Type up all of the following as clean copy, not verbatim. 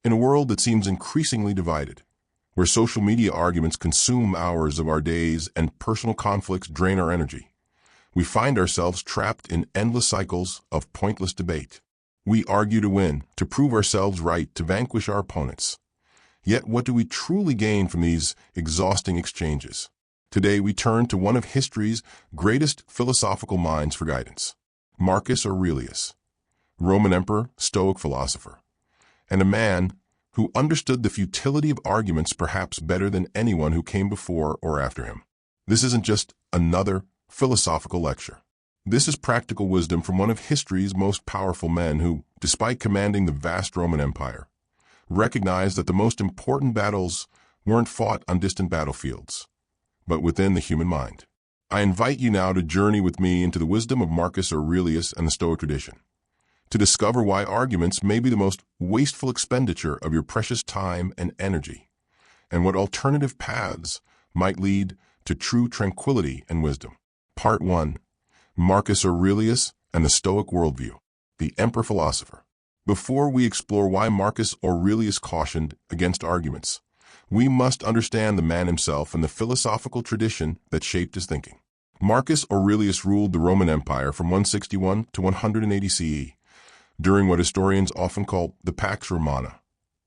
In a world that seems increasingly divided, where social media arguments consume hours of our days and personal conflicts drain our energy, we find ourselves trapped in endless cycles of pointless debate. We argue to win, to prove ourselves right, to vanquish our opponents. Yet what do we truly gain from these exhausting exchanges? Today we turn to one of history's greatest philosophical minds for guidance, Marcus Aurelius, Roman Emperor, Stoic philosopher, and a man who understood the futility of arguments perhaps better than anyone who came before or after him. This isn't just another philosophical lecture. This is practical wisdom from one of history's most powerful men who, despite commanding the vast Roman Empire, recognized that the most important battles weren't fought on distant battlefields, but within the human mind. I invite you now to journey with me into the wisdom of Marcus Aurelius and the Stoic tradition, to discover why arguments may be the most wasteful expenditure of your precious time and energy, and what alternative paths might lead to true tranquility and wisdom. Part 1. Marcus Aurelius and the Stoic Worldview, the Emperor Philosopher. Before we explore why Marcus Aurelius cautioned against arguments, we must understand the man himself and the philosophical tradition that shaped his thinking. Marcus Aurelius ruled the Roman Empire from 161 to 180 CE, during what historians often call the Pax Romana,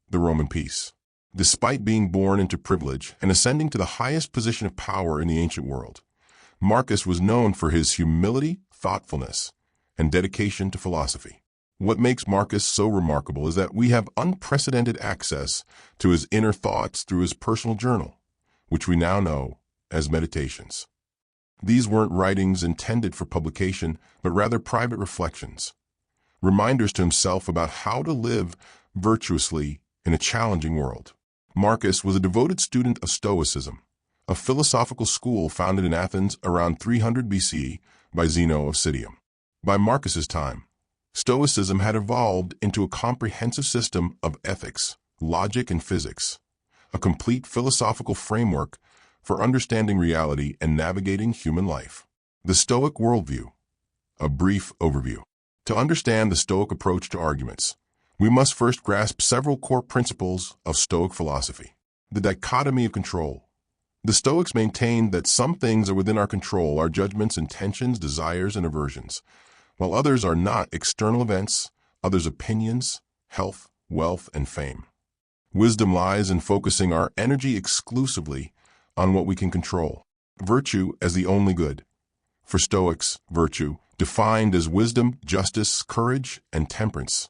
the Roman peace. Despite being born into privilege and ascending to the highest position of power in the ancient world, Marcus was known for his humility, thoughtfulness, and dedication to philosophy. What makes Marcus so remarkable is that we have unprecedented access to his inner thoughts through his personal journal, which we now know as Meditations. These weren't writings intended for publication, but rather private reflections, reminders to himself about how to live virtuously in a challenging world. Marcus was a devoted student of Stoicism, a philosophical school founded in Athens around 300 BC by Zeno of Citium. By Marcus's time, Stoicism had evolved into a comprehensive system of ethics, logic, and physics, a complete philosophical framework for understanding reality and navigating human life. The Stoic Worldview, a brief overview. To understand the Stoic approach to arguments, we must first grasp several core principles of Stoic philosophy. The dichotomy of control. The Stoics maintained that some things are within our control, our judgments, intentions, desires, and aversions, while others are not: external events, others' opinions, health, wealth, and fame. Wisdom lies in focusing our energy exclusively on what we can control. Virtue as the only good. For Stoics, virtue, defined as wisdom, justice, courage, and temperance,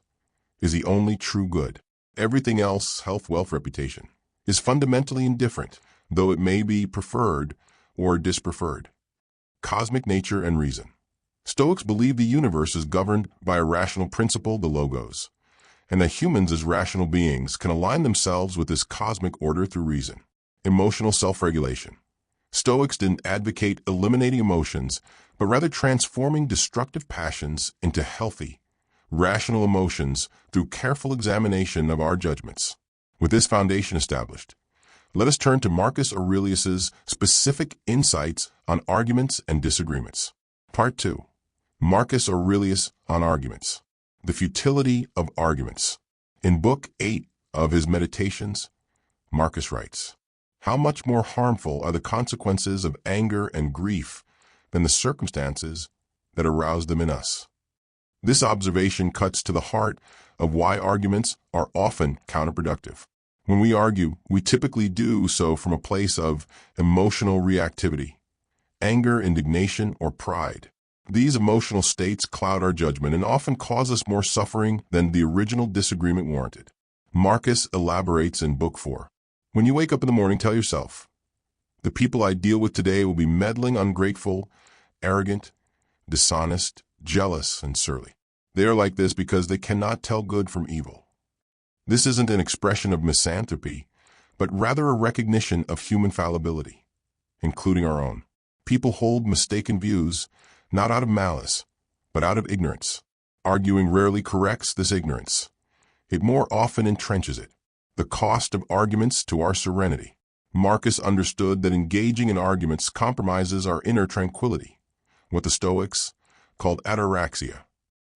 is the only true good. Everything else, health, wealth, reputation, is fundamentally indifferent, though it may be preferred or dispreferred. Cosmic nature and reason. Stoics believe the universe is governed by a rational principle, the logos, and that humans as rational beings can align themselves with this cosmic order through reason. Emotional self-regulation. Stoics didn't advocate eliminating emotions, but rather transforming destructive passions into healthy, rational emotions through careful examination of our judgments. With this foundation established, let us turn to Marcus Aurelius's specific insights on arguments and disagreements. Part 2. Marcus Aurelius on arguments. The futility of arguments. In Book 8 of his Meditations, Marcus writes, "How much more harmful are the consequences of anger and grief than the circumstances that arouse them in us." This observation cuts to the heart of why arguments are often counterproductive. When we argue, we typically do so from a place of emotional reactivity, anger, indignation, or pride. These emotional states cloud our judgment and often cause us more suffering than the original disagreement warranted. Marcus elaborates in Book 4. When you wake up in the morning, tell yourself, "The people I deal with today will be meddling, ungrateful, arrogant, dishonest, jealous, and surly. They are like this because they cannot tell good from evil." This isn't an expression of misanthropy, but rather a recognition of human fallibility, including our own. People hold mistaken views, not out of malice, but out of ignorance. Arguing rarely corrects this ignorance. It more often entrenches it. The cost of arguments to our serenity. Marcus understood that engaging in arguments compromises our inner tranquility, what the Stoics called ataraxia.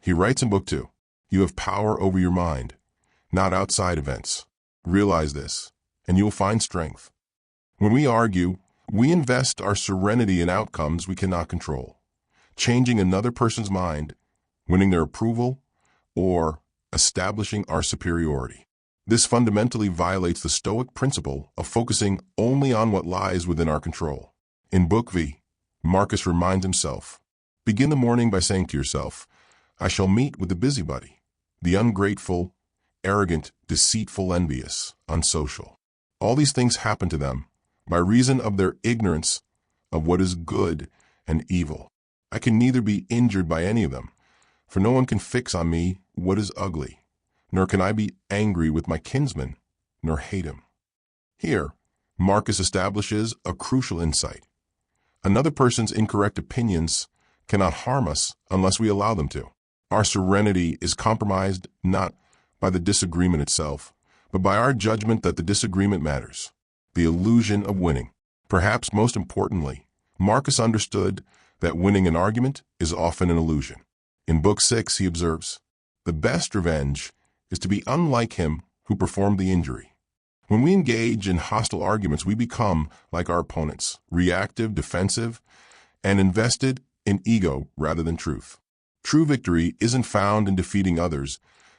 He writes in Book 2, "You have power over your mind, not outside events. Realize this, and you will find strength. When we argue, we invest our serenity in outcomes we cannot control, changing another person's mind, winning their approval, or establishing our superiority. This fundamentally violates the Stoic principle of focusing only on what lies within our control. In Book V, Marcus reminds himself, begin the morning by saying to yourself, I shall meet with the busybody, the ungrateful, arrogant, deceitful, envious, unsocial. All these things happen to them by reason of their ignorance of what is good and evil. I can neither be injured by any of them, for no one can fix on me what is ugly, nor can I be angry with my kinsman, nor hate him. Here, Marcus establishes a crucial insight. Another person's incorrect opinions cannot harm us unless we allow them to. Our serenity is compromised not by the disagreement itself, but by our judgment that the disagreement matters. The illusion of winning. Perhaps most importantly, Marcus understood that winning an argument is often an illusion. In Book 6, he observes, the best revenge is to be unlike him who performed the injury. When we engage in hostile arguments, we become like our opponents, reactive, defensive, and invested in ego rather than truth. True victory isn't found in defeating others,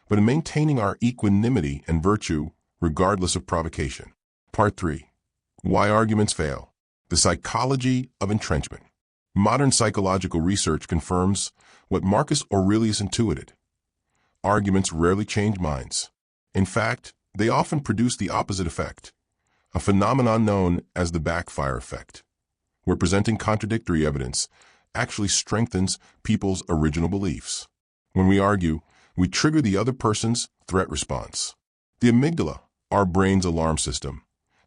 but in maintaining our equanimity and virtue regardless of provocation. Part 3. Why arguments fail. The psychology of entrenchment. Modern psychological research confirms what Marcus Aurelius intuited. Arguments rarely change minds. In fact, they often produce the opposite effect, a phenomenon known as the backfire effect, where presenting contradictory evidence actually strengthens people's original beliefs. When we argue, we trigger the other person's threat response. The amygdala, our brain's alarm system,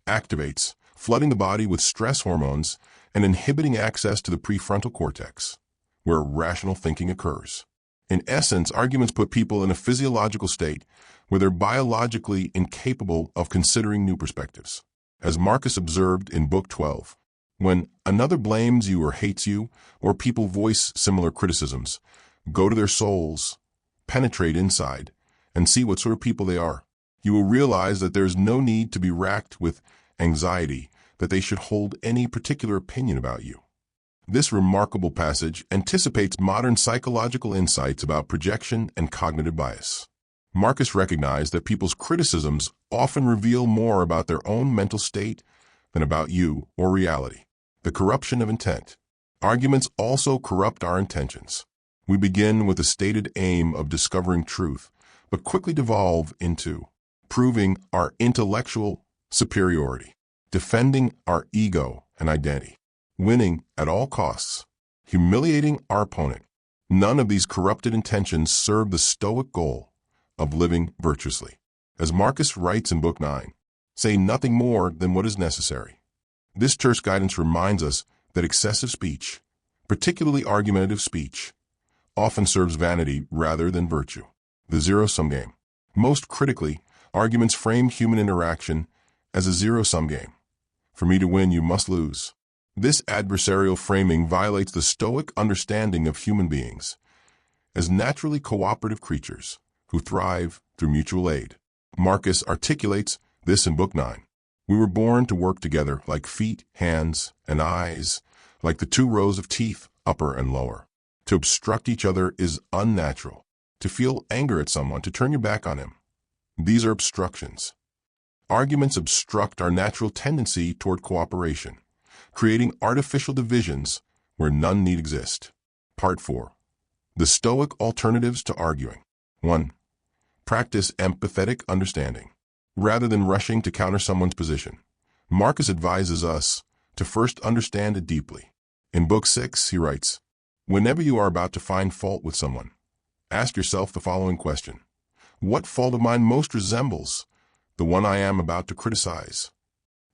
activates, flooding the body with stress hormones and inhibiting access to the prefrontal cortex, where rational thinking occurs. In essence, arguments put people in a physiological state where they're biologically incapable of considering new perspectives. As Marcus observed in Book 12, when another blames you or hates you, or people voice similar criticisms, go to their souls, penetrate inside, and see what sort of people they are. You will realize that there is no need to be racked with anxiety that they should hold any particular opinion about you. This remarkable passage anticipates modern psychological insights about projection and cognitive bias. Marcus recognized that people's criticisms often reveal more about their own mental state than about you or reality. The corruption of intent. Arguments also corrupt our intentions. We begin with the stated aim of discovering truth, but quickly devolve into proving our intellectual superiority, defending our ego and identity, winning at all costs, humiliating our opponent. None of these corrupted intentions serve the Stoic goal of living virtuously. As Marcus writes in Book 9, say nothing more than what is necessary. This terse guidance reminds us that excessive speech, particularly argumentative speech, often serves vanity rather than virtue. The zero-sum game. Most critically, arguments frame human interaction as a zero-sum game. For me to win, you must lose. This adversarial framing violates the Stoic understanding of human beings as naturally cooperative creatures who thrive through mutual aid. Marcus articulates this in Book 9. We were born to work together like feet, hands, and eyes, like the two rows of teeth, upper and lower. To obstruct each other is unnatural. To feel anger at someone, to turn your back on him. These are obstructions. Arguments obstruct our natural tendency toward cooperation, creating artificial divisions where none need exist. Part 4. The Stoic alternatives to arguing. 1. Practice empathetic understanding. Rather than rushing to counter someone's position, Marcus advises us to first understand it deeply. In Book 6, he writes, whenever you are about to find fault with someone, ask yourself the following question. What fault of mine most resembles the one I am about to criticize?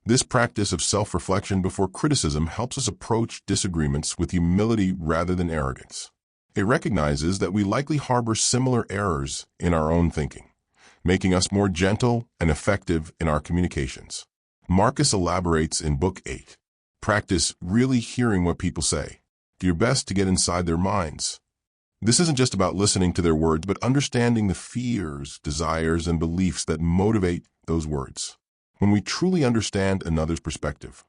This practice of self-reflection before criticism helps us approach disagreements with humility rather than arrogance. It recognizes that we likely harbor similar errors in our own thinking, making us more gentle and effective in our communications. Marcus elaborates in Book 8. Practice really hearing what people say. Do your best to get inside their minds. This isn't just about listening to their words, but understanding the fears, desires, and beliefs that motivate those words. When we truly understand another's perspective,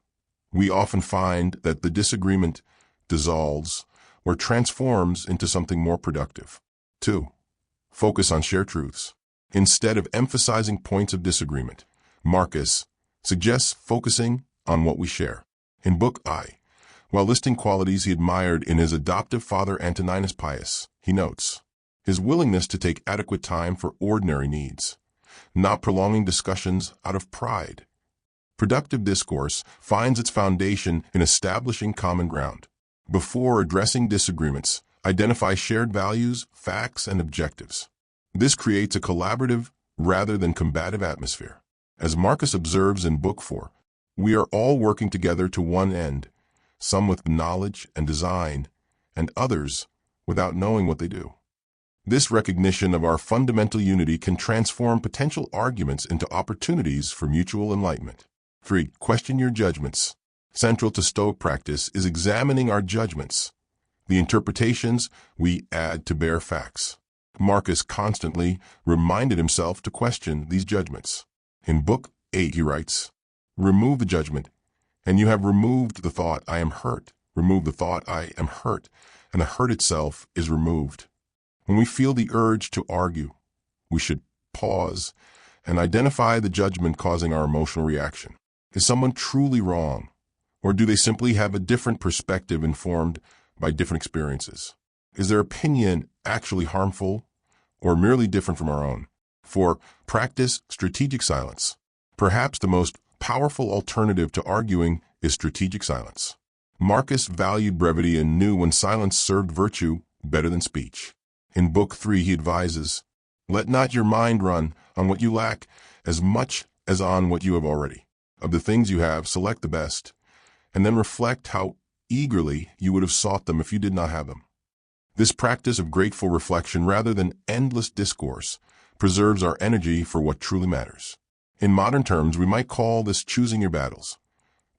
we often find that the disagreement dissolves or transforms into something more productive. 2. Focus on shared truths. Instead of emphasizing points of disagreement, Marcus suggests focusing on what we share. In Book I, while listing qualities he admired in his adoptive father Antoninus Pius, he notes his willingness to take adequate time for ordinary needs, not prolonging discussions out of pride. Productive discourse finds its foundation in establishing common ground. Before addressing disagreements, identify shared values, facts, and objectives. This creates a collaborative rather than combative atmosphere. As Marcus observes in Book 4, we are all working together to one end, some with knowledge and design, and others without knowing what they do. This recognition of our fundamental unity can transform potential arguments into opportunities for mutual enlightenment. 3. Question your judgments. Central to Stoic practice is examining our judgments, the interpretations we add to bare facts. Marcus constantly reminded himself to question these judgments. In Book 8 he writes, "Remove the judgment, and you have removed the thought, I am hurt. Remove the thought, I am hurt, and the hurt itself is removed." When we feel the urge to argue, we should pause and identify the judgment causing our emotional reaction. Is someone truly wrong, or do they simply have a different perspective informed by different experiences? Is their opinion actually harmful or merely different from our own? 4. Practice strategic silence. Perhaps the most powerful alternative to arguing is strategic silence. Marcus valued brevity and knew when silence served virtue better than speech. In Book 3 he advises, "Let not your mind run on what you lack as much as on what you have already. Of the things you have, select the best, and then reflect how eagerly you would have sought them if you did not have them." This practice of grateful reflection rather than endless discourse preserves our energy for what truly matters. In modern terms, we might call this choosing your battles.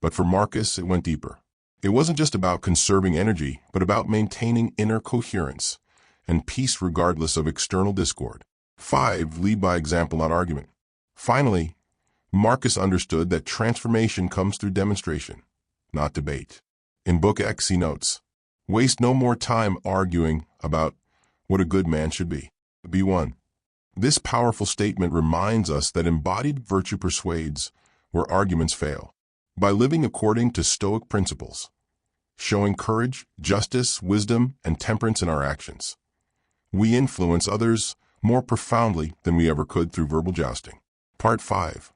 But for Marcus, it went deeper. It wasn't just about conserving energy, but about maintaining inner coherence and peace regardless of external discord. 5. Lead by example, not argument. Finally, Marcus understood that transformation comes through demonstration, not debate. In Book X he notes, "Waste no more time arguing about what a good man should be. Be one." This powerful statement reminds us that embodied virtue persuades where arguments fail. By living according to Stoic principles, showing courage, justice, wisdom, and temperance in our actions, we influence others more profoundly than we ever could through verbal jousting. Part 5.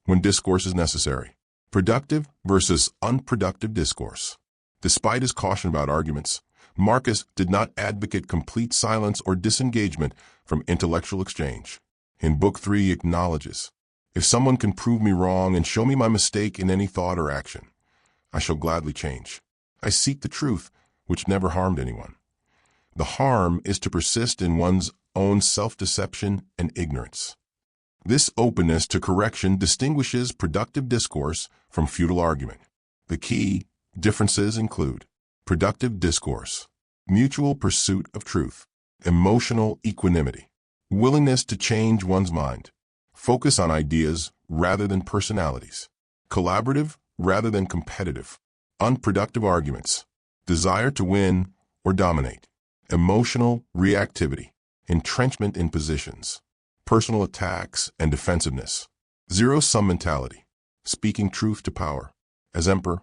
When discourse is necessary. Productive versus unproductive discourse. Despite his caution about arguments, Marcus did not advocate complete silence or disengagement from intellectual exchange. In Book 3 he acknowledges, "If someone can prove me wrong and show me my mistake in any thought or action, I shall gladly change. I seek the truth, which never harmed anyone." The harm is to persist in one's own self-deception and ignorance. This openness to correction distinguishes productive discourse from futile argument. The key differences include productive discourse, mutual pursuit of truth, emotional equanimity, willingness to change one's mind, focus on ideas rather than personalities, collaborative rather than competitive, unproductive arguments, desire to win or dominate, emotional reactivity, entrenchment in positions, personal attacks and defensiveness, zero-sum mentality, speaking truth to power. As emperor,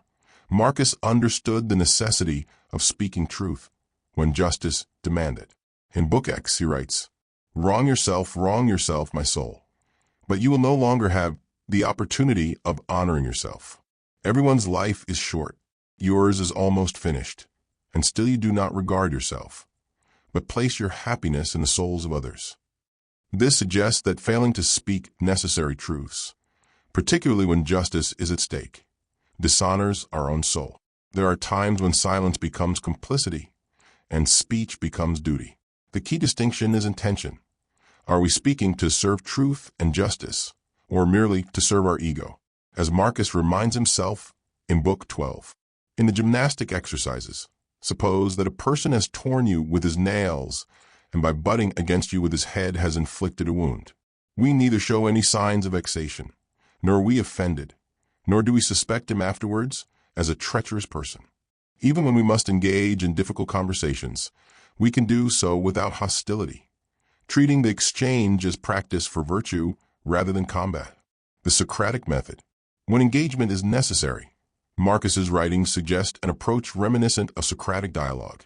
Marcus understood the necessity of speaking truth when justice demanded. In Book X he writes, wrong yourself, my soul, but you will no longer have the opportunity of honoring yourself. Everyone's life is short. Yours is almost finished, and still you do not regard yourself, but place your happiness in the souls of others. This suggests that failing to speak necessary truths, particularly when justice is at stake, dishonors our own soul. There are times when silence becomes complicity and speech becomes duty. The key distinction is intention. Are we speaking to serve truth and justice, or merely to serve our ego? As Marcus reminds himself in Book 12. In the gymnastic exercises, suppose that a person has torn you with his nails and by butting against you with his head has inflicted a wound. We neither show any signs of vexation, nor are we offended, nor do we suspect him afterwards as a treacherous person. Even when we must engage in difficult conversations, we can do so without hostility, treating the exchange as practice for virtue rather than combat. The Socratic method. When engagement is necessary, Marcus's writings suggest an approach reminiscent of Socratic dialogue,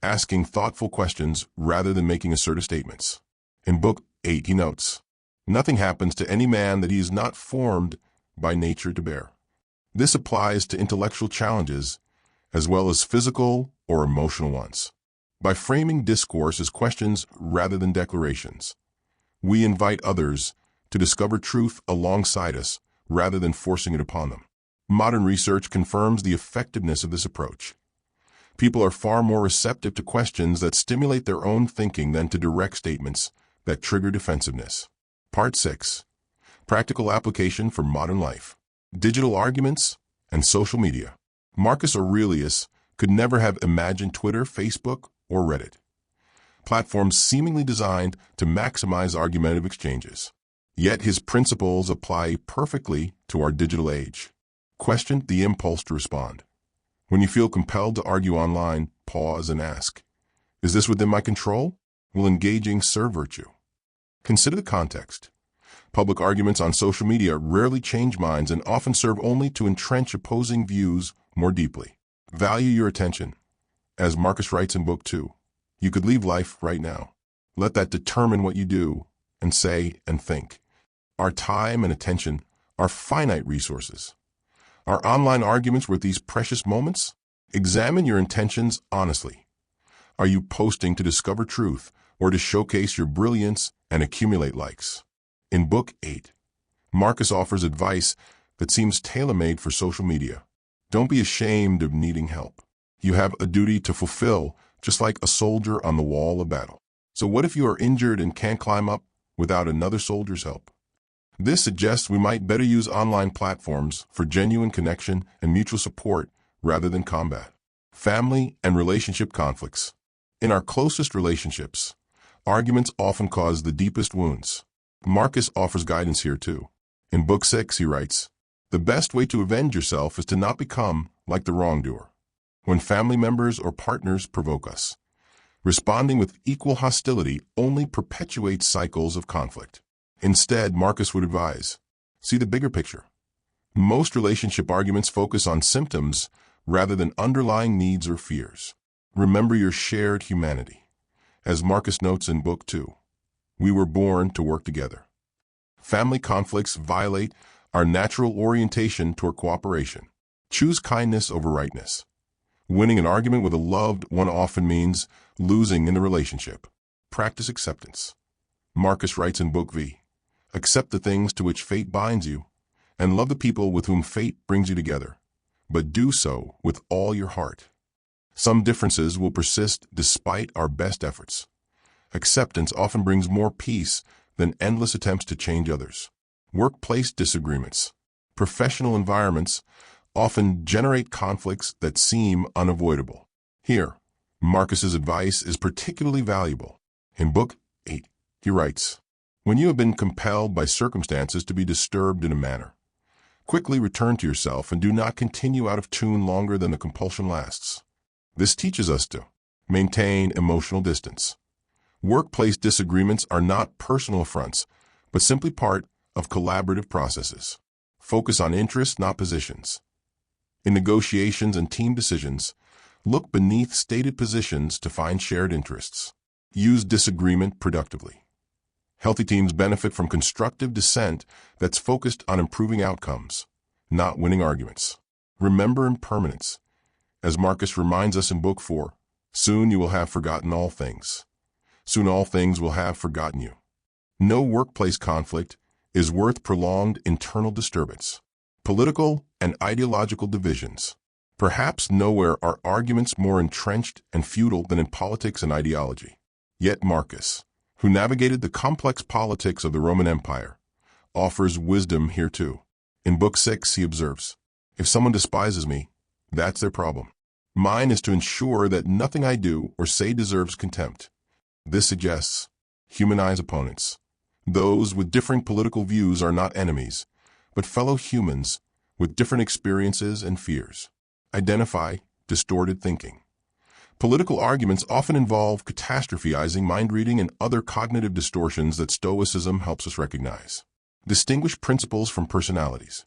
asking thoughtful questions rather than making assertive statements. In Book 8, he notes, "Nothing happens to any man that he is not formed by nature to bear." This applies to intellectual challenges as well as physical or emotional ones. By framing discourse as questions rather than declarations, we invite others to discover truth alongside us rather than forcing it upon them. Modern research confirms the effectiveness of this approach. People are far more receptive to questions that stimulate their own thinking than to direct statements that trigger defensiveness. Part 6. Practical application for modern life. Digital arguments and social media. Marcus Aurelius could never have imagined Twitter, Facebook, or Reddit, platforms seemingly designed to maximize argumentative exchanges. Yet his principles apply perfectly to our digital age. Question the impulse to respond. When you feel compelled to argue online, pause and ask, "Is this within my control? Will engaging serve virtue?" Consider the context. Public arguments on social media rarely change minds and often serve only to entrench opposing views more deeply. Value your attention. As Marcus writes in Book 2, you could leave life right now. Let that determine what you do and say and think. Our time and attention are finite resources. Are online arguments worth these precious moments? Examine your intentions honestly. Are you posting to discover truth or to showcase your brilliance and accumulate likes? In Book 8, Marcus offers advice that seems tailor-made for social media. Don't be ashamed of needing help. You have a duty to fulfill, just like a soldier on the wall of battle. So what if you are injured and can't climb up without another soldier's help? This suggests we might better use online platforms for genuine connection and mutual support rather than combat. Family and relationship conflicts. In our closest relationships, arguments often cause the deepest wounds. Marcus offers guidance here too. In Book 6, he writes, "The best way to avenge yourself is to not become like the wrongdoer. When family members or partners provoke us, responding with equal hostility only perpetuates cycles of conflict. Instead, Marcus would advise, see the bigger picture. Most relationship arguments focus on symptoms rather than underlying needs or fears. Remember your shared humanity. As Marcus notes in Book 2, we were born to work together. Family conflicts violate our natural orientation toward cooperation. Choose kindness over rightness. Winning an argument with a loved one often means losing in the relationship. Practice acceptance. Marcus writes in Book V, accept the things to which fate binds you, and love the people with whom fate brings you together, but do so with all your heart. Some differences will persist despite our best efforts. Acceptance often brings more peace than endless attempts to change others. Workplace disagreements. Professional environments often generate conflicts that seem unavoidable. Here, Marcus's advice is particularly valuable. In Book 8, he writes, when you have been compelled by circumstances to be disturbed in a manner, quickly return to yourself and do not continue out of tune longer than the compulsion lasts. This teaches us to maintain emotional distance. Workplace disagreements are not personal affronts, but simply part of collaborative processes. Focus on interests, not positions. In negotiations and team decisions, look beneath stated positions to find shared interests. Use disagreement productively. Healthy teams benefit from constructive dissent that's focused on improving outcomes, not winning arguments. Remember impermanence. As Marcus reminds us in Book 4, soon you will have forgotten all things. Soon all things will have forgotten you. No workplace conflict is worth prolonged internal disturbance. Political and ideological divisions. Perhaps nowhere are arguments more entrenched and futile than in politics and ideology. Yet Marcus, who navigated the complex politics of the Roman Empire, offers wisdom here too. In Book 6, he observes, if someone despises me, that's their problem. Mine is to ensure that nothing I do or say deserves contempt. This suggests humanize opponents. Those with differing political views are not enemies, but fellow humans with different experiences and fears. Identify distorted thinking. Political arguments often involve catastrophizing, mind reading, and other cognitive distortions that Stoicism helps us recognize. Distinguish principles from personalities.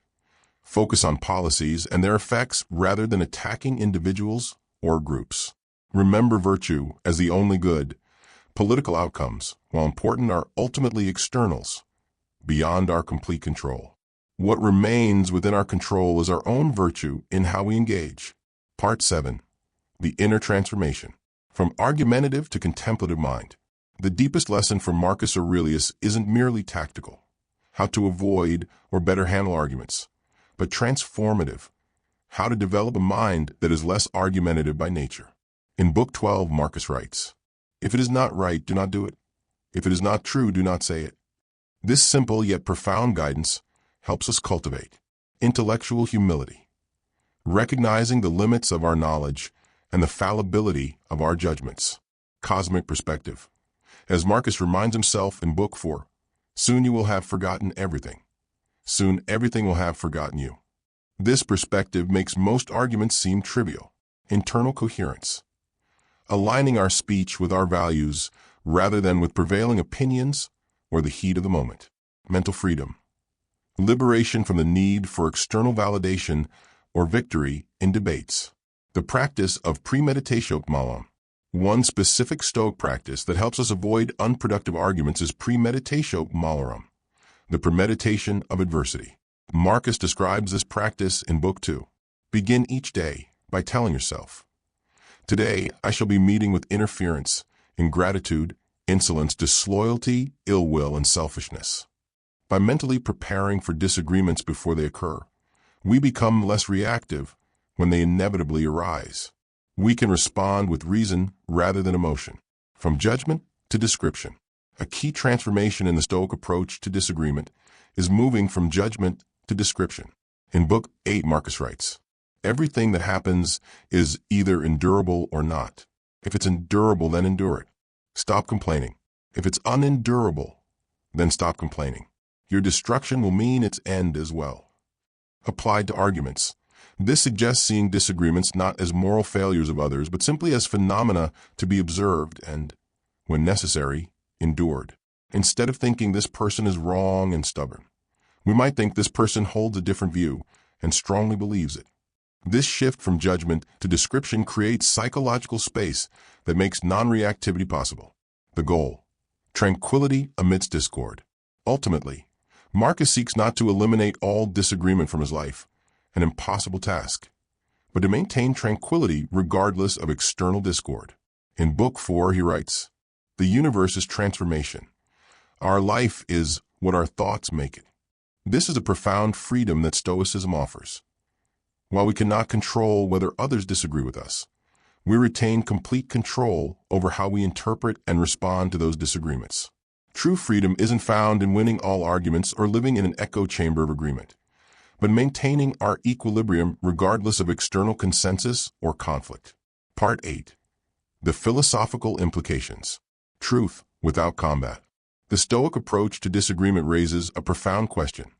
Focus on policies and their effects rather than attacking individuals or groups. Remember virtue as the only good. Political outcomes, while important, are ultimately externals, beyond our complete control. What remains within our control is our own virtue in how we engage. Part 7. The Inner Transformation. From argumentative to contemplative mind. The deepest lesson from Marcus Aurelius isn't merely tactical, how to avoid or better handle arguments, but transformative, how to develop a mind that is less argumentative by nature. In Book 12, Marcus writes, "If it is not right, do not do it. If it is not true, do not say it." This simple yet profound guidance helps us cultivate intellectual humility, recognizing the limits of our knowledge and the fallibility of our judgments. Cosmic perspective. As Marcus reminds himself in Book 4, soon you will have forgotten everything. Soon everything will have forgotten you. This perspective makes most arguments seem trivial. Internal coherence. Aligning our speech with our values rather than with prevailing opinions or the heat of the moment. Mental freedom. Liberation from the need for external validation or victory in debates. The practice of premeditatio malum. One specific Stoic practice that helps us avoid unproductive arguments is premeditatio malorum, the premeditation of adversity. Marcus describes this practice in Book 2. Begin each day by telling yourself, "Today I shall be meeting with interference, ingratitude, insolence, disloyalty, ill will, and selfishness." By mentally preparing for disagreements before they occur, we become less reactive when they inevitably arise. We can respond with reason rather than emotion. From judgment to description. A key transformation in the Stoic approach to disagreement is moving from judgment to description. In Book 8, Marcus writes, "Everything that happens is either endurable or not. If it's endurable, then endure it. Stop complaining. If it's unendurable, then stop complaining. Your destruction will mean its end as well." Applied to arguments. This suggests seeing disagreements not as moral failures of others, but simply as phenomena to be observed and, when necessary, endured. Instead of thinking this person is wrong and stubborn, we might think this person holds a different view and strongly believes it. This shift from judgment to description creates psychological space that makes non-reactivity possible. The goal: tranquility amidst discord. Ultimately, Marcus seeks not to eliminate all disagreement from his life, an impossible task, but to maintain tranquility regardless of external discord. In Book 4, he writes, "The universe is transformation. Our life is what our thoughts make it." This is a profound freedom that Stoicism offers. While we cannot control whether others disagree with us, we retain complete control over how we interpret and respond to those disagreements. True freedom isn't found in winning all arguments or living in an echo chamber of agreement, but maintaining our equilibrium regardless of external consensus or conflict. Part 8. The Philosophical Implications. Truth without combat. The Stoic approach to disagreement raises a profound question.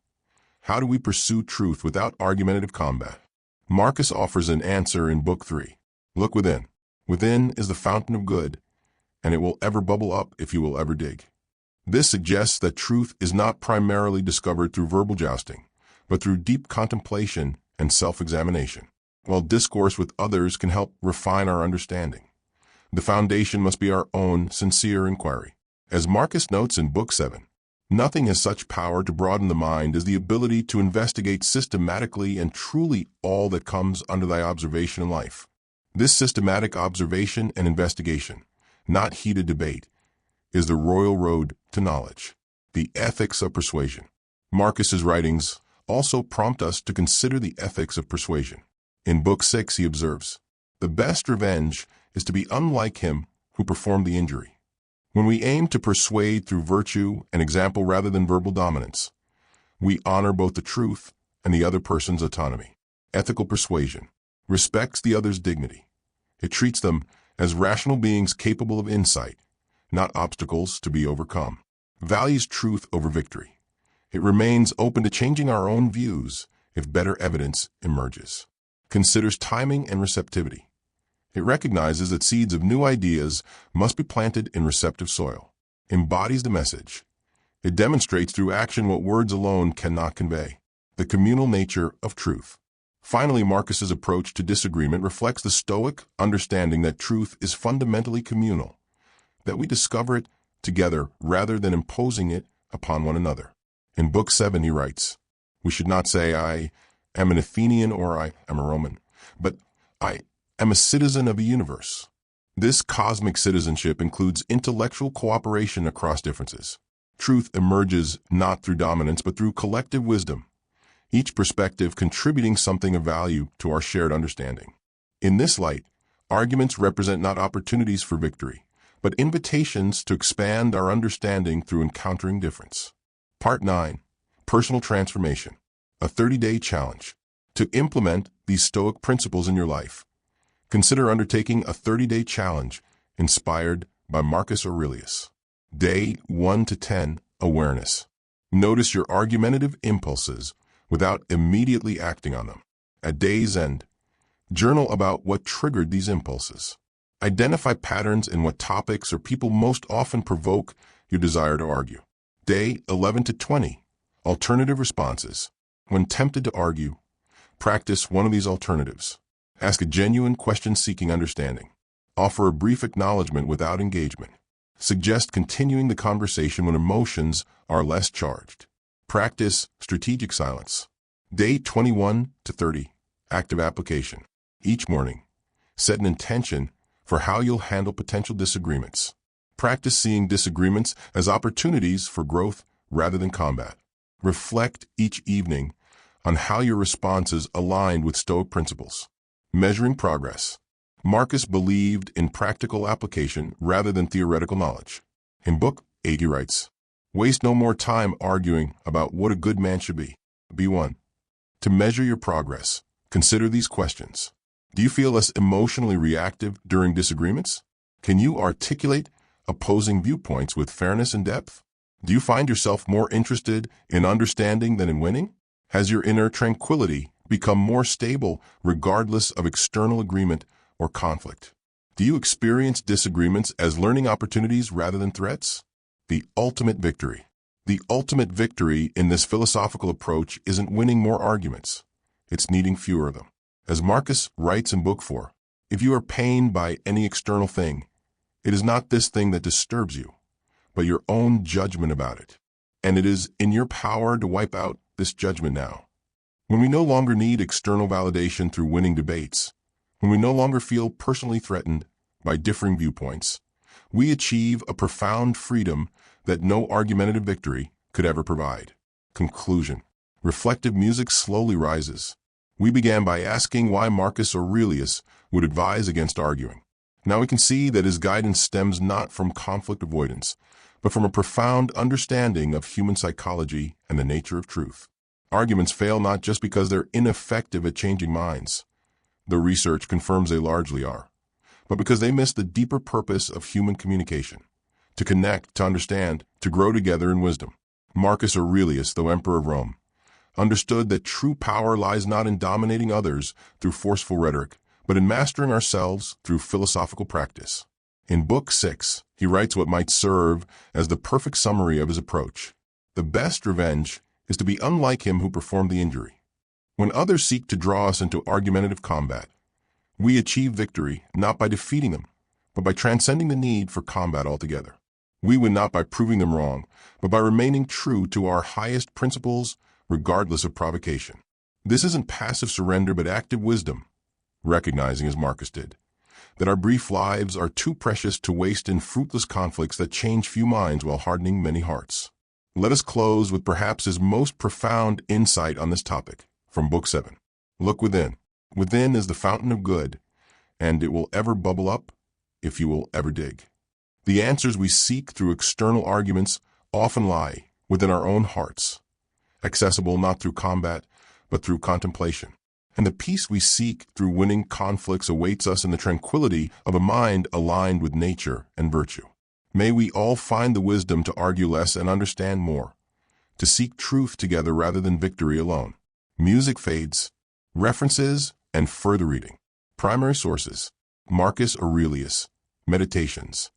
How do we pursue truth without argumentative combat? Marcus offers an answer in Book 3. Look within. Within is the fountain of good, and it will ever bubble up if you will ever dig. This suggests that truth is not primarily discovered through verbal jousting, but through deep contemplation and self-examination. While discourse with others can help refine our understanding, the foundation must be our own sincere inquiry. As Marcus notes in Book 7, nothing has such power to broaden the mind as the ability to investigate systematically and truly all that comes under thy observation in life. This systematic observation and investigation, not heated debate, is the royal road to knowledge. The ethics of persuasion. Marcus's writings also prompt us to consider the ethics of persuasion. In Book 6, he observes, "The best revenge is to be unlike him who performed the injury." When we aim to persuade through virtue and example rather than verbal dominance, we honor both the truth and the other person's autonomy. Ethical persuasion respects the other's dignity. It treats them as rational beings capable of insight, not obstacles to be overcome. values truth over victory. It remains open to changing our own views if better evidence emerges. Considers timing and receptivity. It recognizes that seeds of new ideas must be planted in receptive soil. Embodies the message. It demonstrates through action what words alone cannot convey, the communal nature of truth. Finally, Marcus's approach to disagreement reflects the Stoic understanding that truth is fundamentally communal, that we discover it together rather than imposing it upon one another. In Book 7 he writes, "We should not say, 'I am an Athenian' or 'I am a Roman,' but 'I am a citizen of a universe.' This cosmic citizenship includes intellectual cooperation across differences. Truth emerges not through dominance but through collective wisdom, each perspective contributing something of value to our shared understanding. In this light, arguments represent not opportunities for victory, but invitations to expand our understanding through encountering difference." Part 9. Personal Transformation. A 30-day challenge. To implement these Stoic principles in your life, consider undertaking a 30-day challenge inspired by Marcus Aurelius. Day 1 to 10. Awareness. Notice your argumentative impulses without immediately acting on them. At day's end, journal about what triggered these impulses. Identify patterns in what topics or people most often provoke your desire to argue. Day 11 to 20. Alternative responses. When tempted to argue, practice one of these alternatives. Ask a genuine question seeking understanding. Offer a brief acknowledgement without engagement. Suggest continuing the conversation when emotions are less charged. Practice strategic silence. Day 21 to 30. Active application. Each morning, set an intention for how you'll handle potential disagreements. Practice seeing disagreements as opportunities for growth rather than combat. Reflect each evening on how your responses aligned with Stoic principles. Measuring progress. Marcus believed in practical application rather than theoretical knowledge. In Book 8 he writes, "Waste no more time arguing about what a good man should be. Be one." To measure your progress, consider these questions. Do you feel less emotionally reactive during disagreements? Can you articulate opposing viewpoints with fairness and depth? Do you find yourself more interested in understanding than in winning? Has your inner tranquility become more stable regardless of external agreement or conflict? Do you experience disagreements as learning opportunities rather than threats? The ultimate victory. The ultimate victory in this philosophical approach isn't winning more arguments. It's needing fewer of them. As Marcus writes in Book 4, if you are pained by any external thing, it is not this thing that disturbs you, but your own judgment about it. And it is in your power to wipe out this judgment now. When we no longer need external validation through winning debates, when we no longer feel personally threatened by differing viewpoints, we achieve a profound freedom that no argumentative victory could ever provide. Conclusion. Reflective music slowly rises. We began by asking why Marcus Aurelius would advise against arguing. Now we can see that his guidance stems not from conflict avoidance, but from a profound understanding of human psychology and the nature of truth. Arguments fail not just because they're ineffective at changing minds. The research confirms they largely are, but because they miss the deeper purpose of human communication: to connect, to understand, to grow together in wisdom. Marcus Aurelius, though Emperor of Rome, understood that true power lies not in dominating others through forceful rhetoric, but in mastering ourselves through philosophical practice. In Book 6, he writes what might serve as the perfect summary of his approach. The best revenge is to be unlike him who performed the injury. When others seek to draw us into argumentative combat, we achieve victory not by defeating them, but by transcending the need for combat altogether. We win not by proving them wrong, but by remaining true to our highest principles regardless of provocation. This isn't passive surrender but active wisdom, recognizing, as Marcus did, that our brief lives are too precious to waste in fruitless conflicts that change few minds while hardening many hearts. Let us close with perhaps his most profound insight on this topic, from Book 7. Look within. Within is the fountain of good, and it will ever bubble up if you will ever dig. The answers we seek through external arguments often lie within our own hearts, accessible not through combat, but through contemplation. And the peace we seek through winning conflicts awaits us in the tranquility of a mind aligned with nature and virtue. May we all find the wisdom to argue less and understand more, to seek truth together rather than victory alone. Music fades. References and further reading. Primary sources: Marcus Aurelius, Meditations.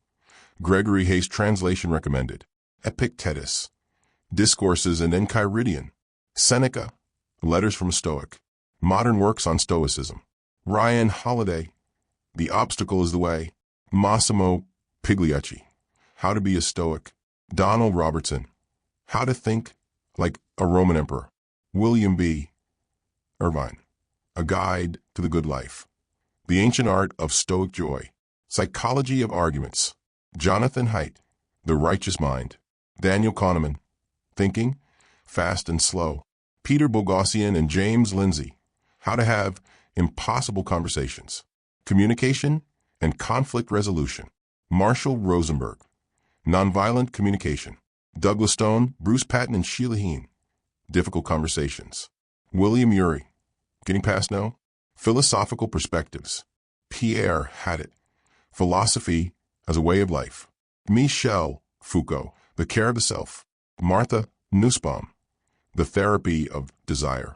Gregory Hayes translation recommended. Epictetus, Discourses and Enchiridion. Seneca, Letters from a Stoic. Modern works on Stoicism. Ryan Holiday, The Obstacle is the Way. Massimo Pigliucci, How to be a Stoic. Donald Robertson, How to Think like a Roman Emperor. William B. Irvine, A Guide to the Good Life. The Ancient Art of Stoic Joy. Psychology of Arguments. Jonathan Haidt, The Righteous Mind. Daniel Kahneman, Thinking, Fast and Slow. Peter Boghossian and James Lindsay, How to Have Impossible Conversations. Communication and Conflict Resolution. Marshall Rosenberg, Nonviolent Communication. Douglas Stone, Bruce Patton, and Sheila Heen, Difficult Conversations. William Ury, Getting Past No. Philosophical Perspectives. Pierre Haddett, Philosophy as a Way of Life. Michel Foucault, The Care of the Self. Martha Nussbaum, The Therapy of Desire.